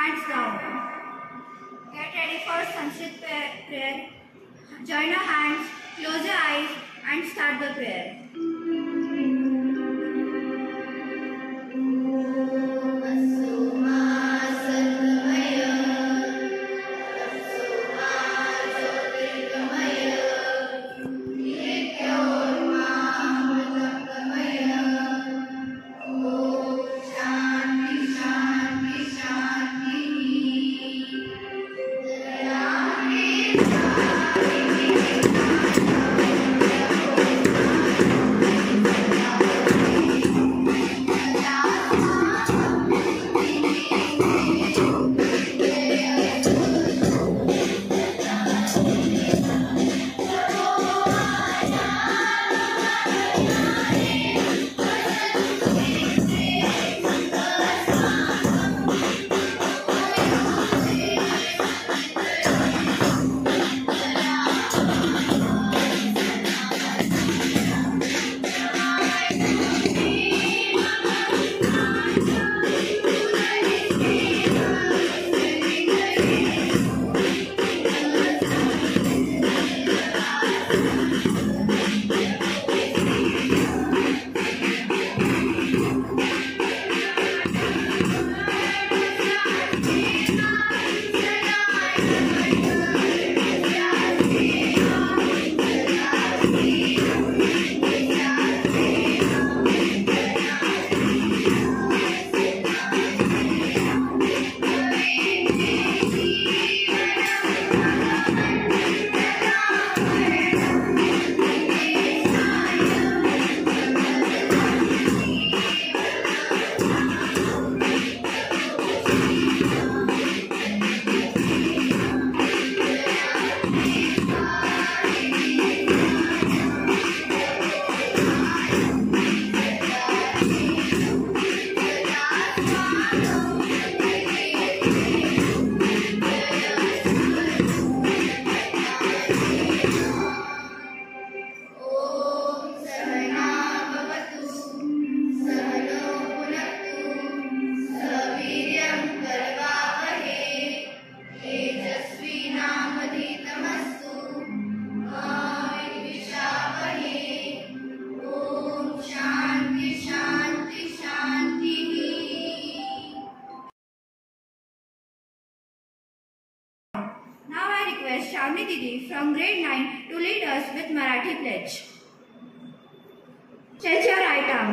hands down. Get ready for Sanskrit prayer. Join your hands, close your eyes and start the prayer. Shravani Didi from grade 9 to lead us with Marathi pledge. Stretch your right arm.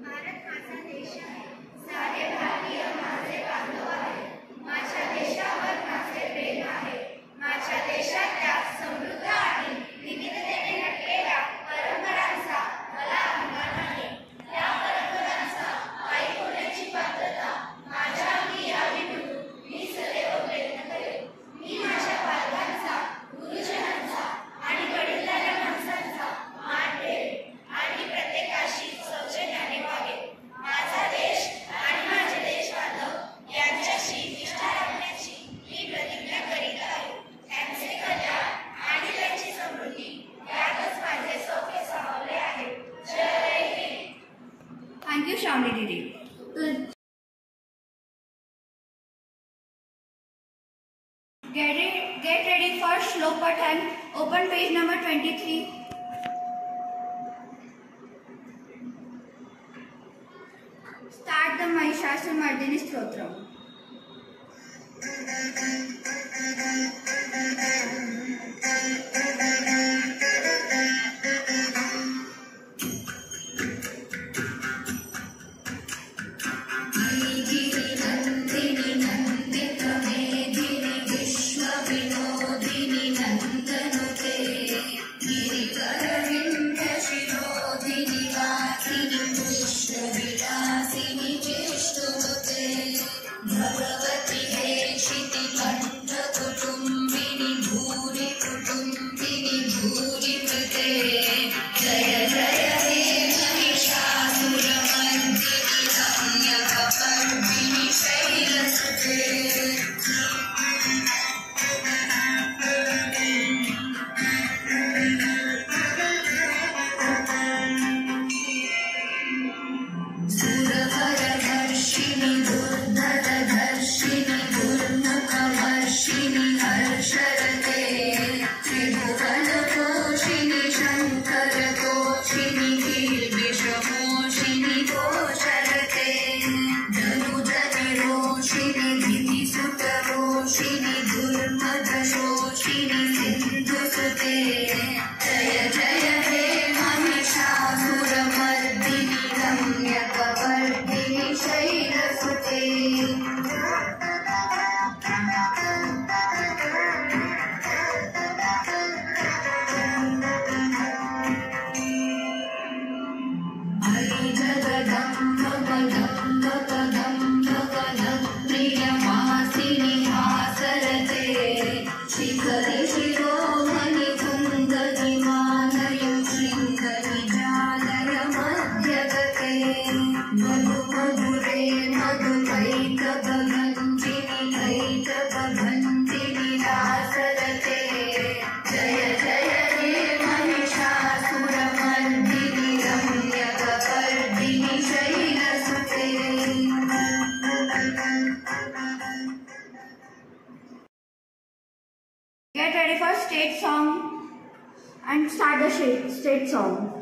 Bharat माझा देश आहे, सारे भारतीय माझे बांधव आहेत. माझ्या देशावर माझे प्रेम आहे. माझ्या देशातल्या समृद्ध आणि विविधतेने नटलेल्या परंपरांचा मला अभिमान आहे. त्या परंपरांचा पायी होण्याची पात्रता माझ्या अंगी यावी म्हणून मी सदैव प्रयत्न करेन. मी माझ्या पालकांचा, गुरुजनांचा आणि वडीलधाऱ्या माणसांचा मान ठेवेन आणि प्रत्येकाशी सौजन्याने वागेन. माझा देश आणि माझे देशबांधव यांच्याशी निष्ठा राखण्याची मी प्रतिज्ञा करीत आहे. त्यांचे कल्याण आणि त्यांची समृद्धी यातच माझे सौख्य सामावले आहे. जय Hind. Thank you, Shravani Didi. Get ready for Shlok Pathan. Open page number 23. Start the Mahishasuramardiनी Stotra. Bhagwati हे क्षितिकण्ठ कुटुंबिनी भूरि कुटुंब Get ready for state song and start the state song.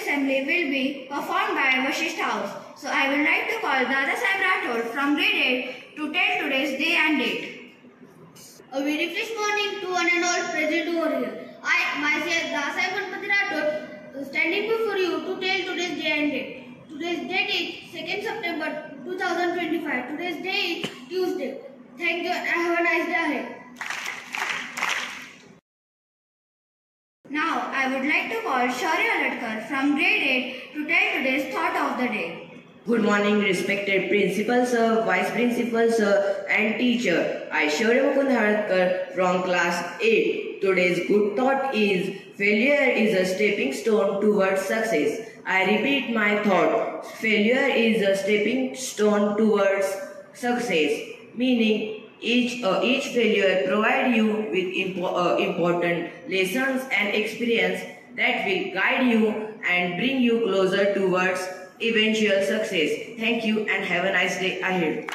Assembly will be performed by Vashisht House. So I would like to call Dada Sahib Rathod from grade 8 to tell today's day and date. A very fresh morning to one and all present over here. I, myself, Dada Sahib Ganpati Rathod, standing before you to tell today's day and date. Today's date is 2nd September 2025. Today's day is Tuesday. Thank you and have a nice day ahead. Now, I would like to call Shaurya Latkar from grade 8 to tell today's thought of the day. Good morning, respected principal sir, vice principal sir, and teacher. I, Shaurya Mukund Hardkar from class 8. Today's good thought is failure is a stepping stone towards success. I repeat my thought. Failure is a stepping stone towards success, meaning each failure provides you with important lessons and experience that will guide you and bring you closer towards eventual success. Thank you and have a nice day ahead.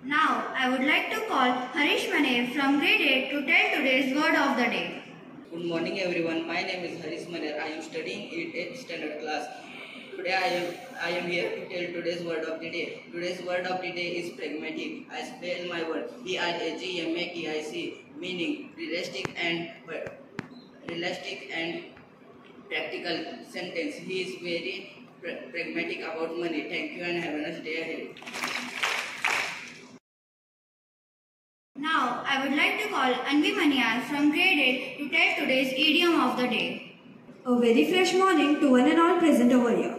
Now, I would like to call Harish Maner from grade 8 to tell today's word of the day. Good morning everyone. My name is Harish Maner. I am studying in 8th standard class. Today I am here to tell today's word of the day. Today's word of the day is pragmatic. I spell my word pragmatic, meaning realistic and practical sentence. He is very pragmatic about money. Thank you and have a nice day ahead. Now, I would like to call Anvi Maniyar from grade 8 to tell today's idiom of the day. A very fresh morning to one and all present over here.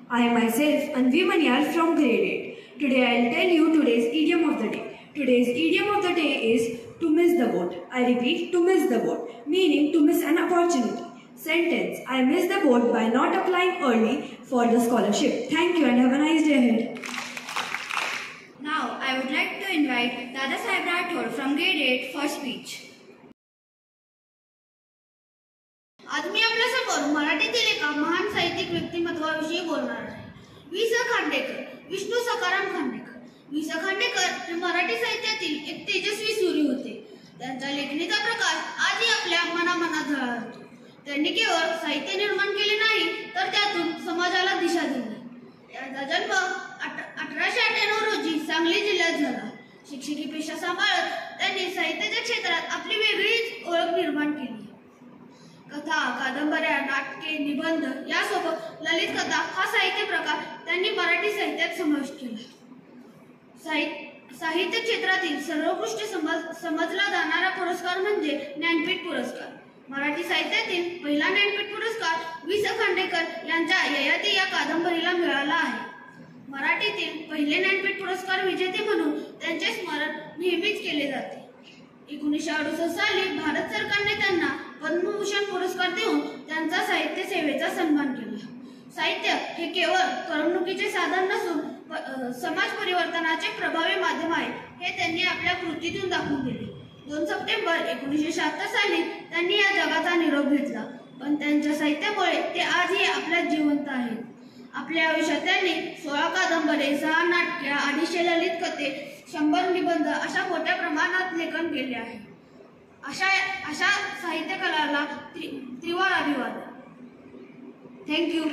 I myself, Anvi Maniyar from grade 8. Today I will tell you today's idiom of the day. Today's idiom of the day is to miss the boat. I repeat, to miss the boat, meaning to miss an opportunity. Sentence, I missed the boat by not applying early for the scholarship. Thank you and have a nice day ahead. Now, I would like to invite Dada Saheb Rathod from grade 8 for speech. आज मी आपल्यासमोर मराठीतील एका महान साहित्यिक व्यक्तिमत्वाविषयी बोलणार आहे. वि. स. खांडेकर, विष्णू सखाराम खांडेकर. वि. स. खांडेकर हे मराठी साहित्यातील एक तेजस्वी सूर्य होते. त्यांच्या लेखणीचा प्रकाश आजही आपल्या मनामनात झळाळतो. त्यांनी केवळ साहित्य निर्माण केले नाही तर त्यातून समाजाला दिशा दिली. त्यांचा जन्म 1898 रोजी सांगली जिल्ह्यात झाला. शिक्षकी पेशा सांभाळत त्यांनी साहित्याच्या क्षेत्रात आपली वेगळीच ओळख निर्माण केली. कथा, कादंबऱ्या, नाटके, निबंध यासोबत ललित कथा हा साहित्य प्रकार त्यांनी मराठी साहित्यात समाविष्ट केला. साहित्य क्षेत्रातील सर्वोत्कृष्ट समजला जाणारा पुरस्कार म्हणजे ज्ञानपीठ पुरस्कार. मराठी साहित्यातील पहिला ज्ञानपीठ पुरस्कार वि. स. खांडेकर यांच्या ययाती या कादंबरीला मिळाला आहे. मराठीतील पहिले ज्ञानपीठ पुरस्कार विजेते म्हणून त्यांचे स्मरण नेहमीच केले जाते. 1968 साली भारत सरकारने त्यांना पद्मभूषण पुरस्कार देऊन त्यांचा साहित्य सेवेचा सन्मान केला. साहित्य हे केवळ करमणुकीचे साधन नसून समाज परिवर्तनाचे प्रभावी माध्यम आहे हे त्यांनी आपल्या कृतीतून दाखवून दिले. 2 सप्टेंबर 1976 साली त्यांनी या जगाचा निरोप घेतला, पण त्यांच्या साहित्यामुळे ते आजही आपल्यात जिवंत आहेत. आपल्या आयुष्यात त्यांनी 16 कादंबरे, 6 नाटके, 250 ललित कथे, 100 निबंध अशा मोठ्या प्रमाणात लेखन केले आहे. अशा साहित्य कलाला त्रिवार अभिवादन. Thank you.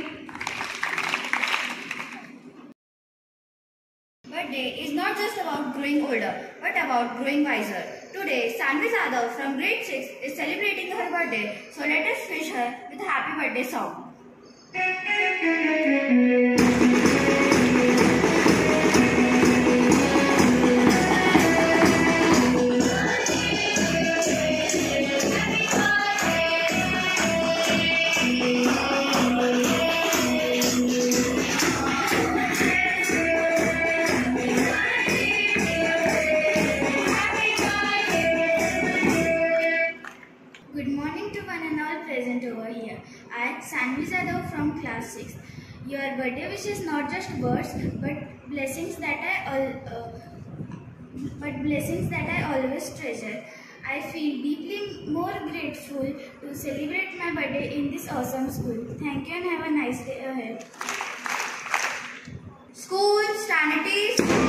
Birthday is not just about growing older, but about growing wiser. Today, Sanvi Jadhav from grade 6 is celebrating her birthday, so let us wish her with a happy birthday song. Good morning to one and all present over here. I am Sanvi Jadhav from class 6. Your birthday wish is not just words, but blessings that I always treasure. I feel deeply more grateful to celebrate my birthday in this awesome school. Thank you and have a nice day ahead. School, sanities.